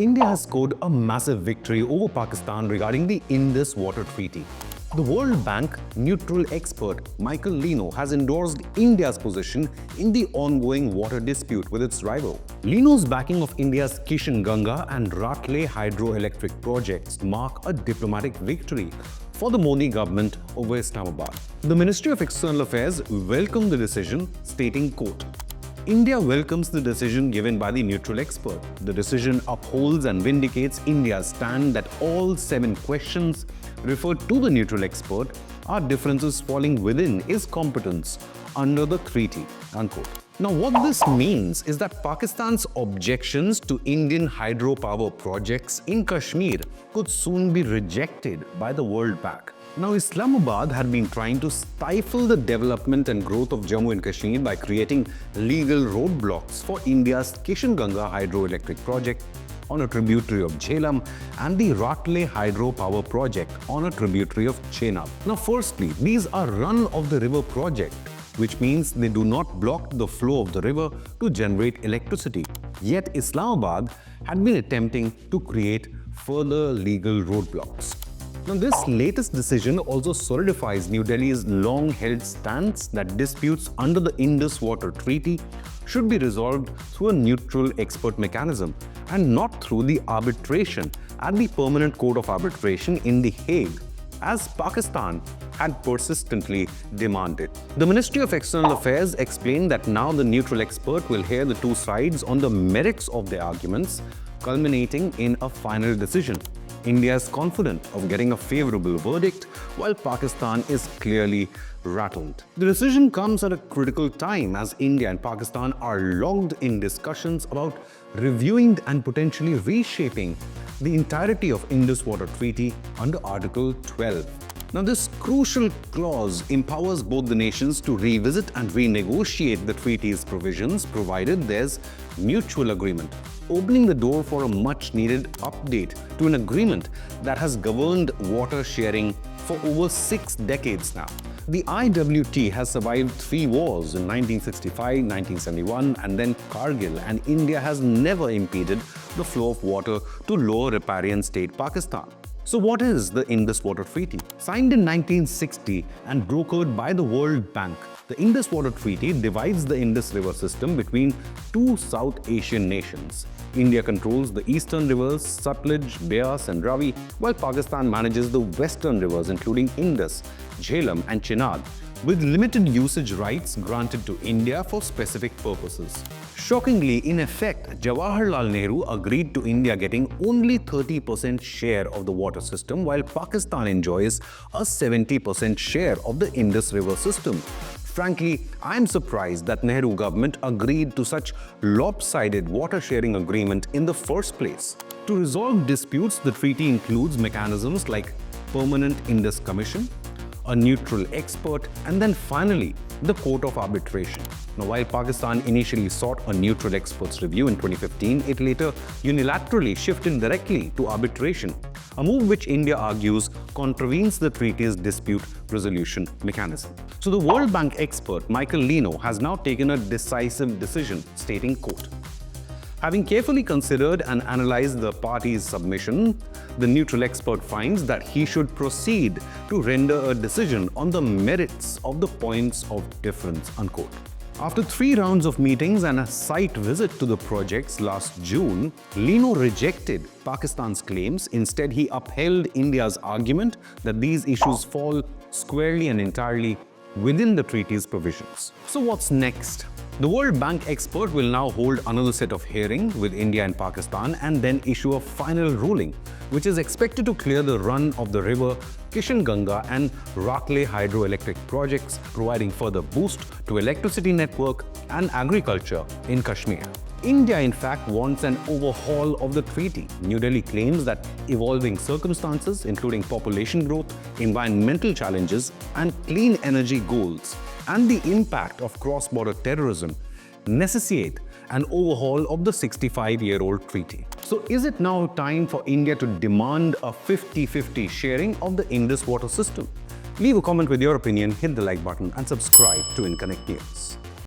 India has scored a massive victory over Pakistan regarding the Indus Water Treaty. The World Bank neutral expert Michel Lino has endorsed India's position in the ongoing water dispute with its rival. Lino's backing of India's Kishenganga and Ratle hydroelectric projects mark a diplomatic victory for the Modi government over Islamabad. The Ministry of External Affairs welcomed the decision, stating, quote, India welcomes the decision given by the neutral expert. The decision upholds and vindicates India's stand that all 7 questions referred to the neutral expert are differences falling within his competence under the treaty, unquote. Now, what this means is that Pakistan's objections to Indian hydropower projects in Kashmir could soon be rejected by the World Bank. Now, Islamabad had been trying to stifle the development and growth of Jammu and Kashmir by creating legal roadblocks for India's Kishenganga hydroelectric project on a tributary of Jhelum and the Ratle hydropower project on a tributary of Chenab. Now, firstly, these are run-of-the-river projects, which means they do not block the flow of the river to generate electricity. Yet, Islamabad had been attempting to create further legal roadblocks. Now, this latest decision also solidifies New Delhi's long-held stance that disputes under the Indus Water Treaty should be resolved through a neutral expert mechanism and not through the arbitration at the Permanent Court of Arbitration in The Hague, as Pakistan had persistently demanded. The Ministry of External Affairs explained that now the neutral expert will hear the two sides on the merits of their arguments, culminating in a final decision. India is confident of getting a favorable verdict, while Pakistan is clearly rattled. The decision comes at a critical time as India and Pakistan are locked in discussions about reviewing and potentially reshaping the entirety of Indus Water Treaty under Article 12. Now, this crucial clause empowers both the nations to revisit and renegotiate the treaty's provisions provided there's mutual agreement, opening the door for a much-needed update to an agreement that has governed water sharing for over 6 decades now. The IWT has survived 3 wars in 1965, 1971, and then Kargil, and India has never impeded the flow of water to lower riparian state Pakistan. So what is the Indus Water Treaty? Signed in 1960 and brokered by the World Bank, the Indus Water Treaty divides the Indus River system between 2 South Asian nations. India controls the eastern rivers Satluj, Beas and Ravi, while Pakistan manages the western rivers including Indus, Jhelum and Chenab, with limited usage rights granted to India for specific purposes. Shockingly, in effect, Jawaharlal Nehru agreed to India getting only 30% share of the water system, while Pakistan enjoys a 70% share of the Indus River system. Frankly, I am surprised that Nehru government agreed to such lopsided water sharing agreement in the first place. To resolve disputes, the treaty includes mechanisms like Permanent Indus Commission, a neutral expert, and then finally, the Court of Arbitration. Now, while Pakistan initially sought a neutral expert's review in 2015, it later unilaterally shifted directly to arbitration, a move which India argues contravenes the treaty's dispute resolution mechanism. So the World Bank expert Michel Lino has now taken a decisive decision, stating, quote, having carefully considered and analyzed the parties' submission, the neutral expert finds that he should proceed to render a decision on the merits of the points of difference, unquote. After 3 rounds of meetings and a site visit to the projects last June, Lino rejected Pakistan's claims. Instead, he upheld India's argument that these issues fall squarely and entirely within the treaty's provisions. So what's next? The World Bank expert will now hold another set of hearings with India and Pakistan and then issue a final ruling, which is expected to clear the run of the river Kishenganga and Ratle hydroelectric projects, providing further boost to electricity network and agriculture in Kashmir. India, in fact, wants an overhaul of the treaty. New Delhi claims that evolving circumstances, including population growth, environmental challenges, and clean energy goals, and the impact of cross-border terrorism necessitate an overhaul of the 65-year-old treaty. So is it now time for India to demand a 50-50 sharing of the Indus water system? Leave a comment with your opinion, hit the like button and subscribe to Inconnect News.